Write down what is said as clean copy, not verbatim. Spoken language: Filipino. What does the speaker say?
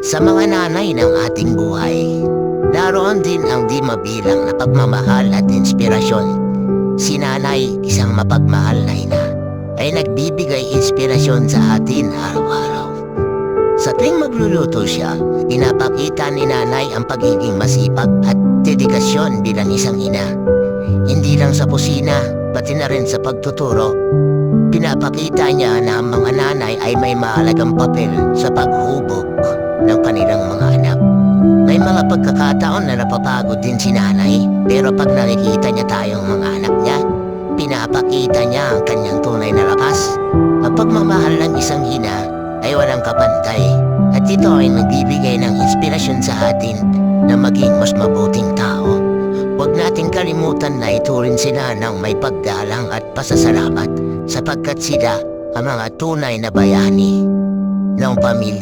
Sa mga nanay ng ating buhay, naroon din ang di mabilang na pagmamahal at inspirasyon. Si nanay, isang mapagmahal na ina, ay nagbibigay inspirasyon sa atin araw-araw. Sa tuwing magluluto siya, pinapakita ni nanay ang pagiging masipag at dedikasyon bilang isang ina. Hindi lang sa kusina, pati na rin sa pagtuturo. Pinapakita niya na ang mga nanay ay may mahalagang papel sa paghubog ng kanilang mga anak. May mga pagkakataon na napapagod din si nanay, pero pag nakikita niya tayong mga anak niya, pinapakita niya ang kanyang tunay na lakas. Ang pagmamahal ng isang ina ay walang kapantay, at ito ay nagbibigay ng inspirasyon sa atin na maging mas mabuting tao. Huwag nating kalimutan na ituring sila ng may paggalang at pasasalamat, sapagkat sila ang mga tunay na bayani ng pamilya.